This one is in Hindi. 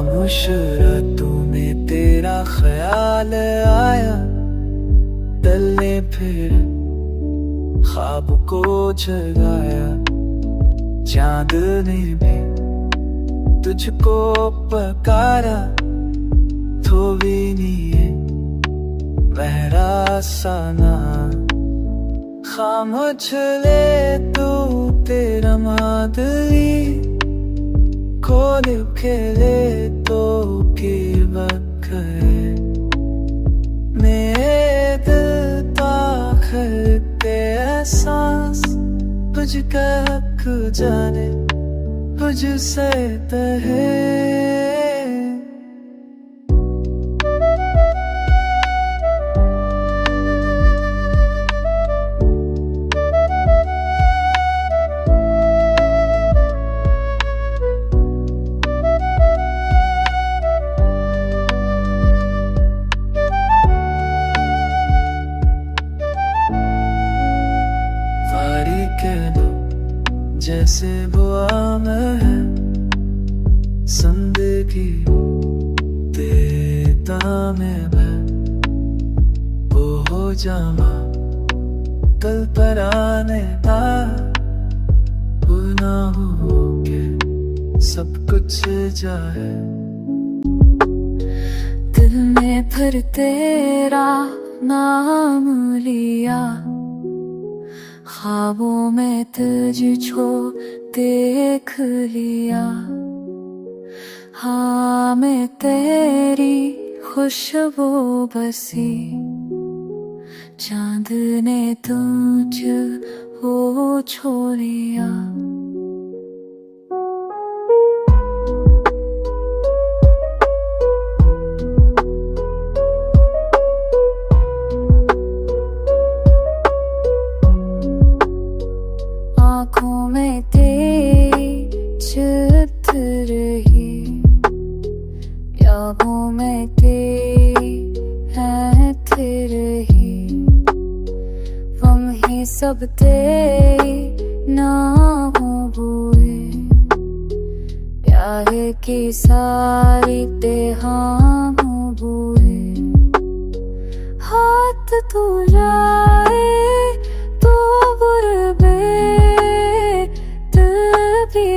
खामोश रातों में तेरा ख्याल आया, दिल ने फिर ख्वाब को जगाया। चांद ने भी तुझको पकारा, थोविनिए मेरा सना। खामोश ले तू तेरा मादली, खोल खेले तो की वक्त है। मेरे दिल ताखते एहसास, तुझ तक जाने तुझसे तहे। जैसे बुआ में है जिंदगी देता में मैं, वो हो जामा कल पर आने का, ना हो के सब कुछ जाए। दिल में फिर तेरा नाम लिया, ख्वाबों में तुझको देख लिया। हाँ मैं तेरी खुशबू बसी, चांद ने तुझको छोड़िया। आँखों में तेरी चित्र रही, यादों में तेरी रहत रही। वही सब तेरी नामों बुए, प्यार की सारी तेहामों बुए। हाथ तू जाए तो बुरबे, दिल भी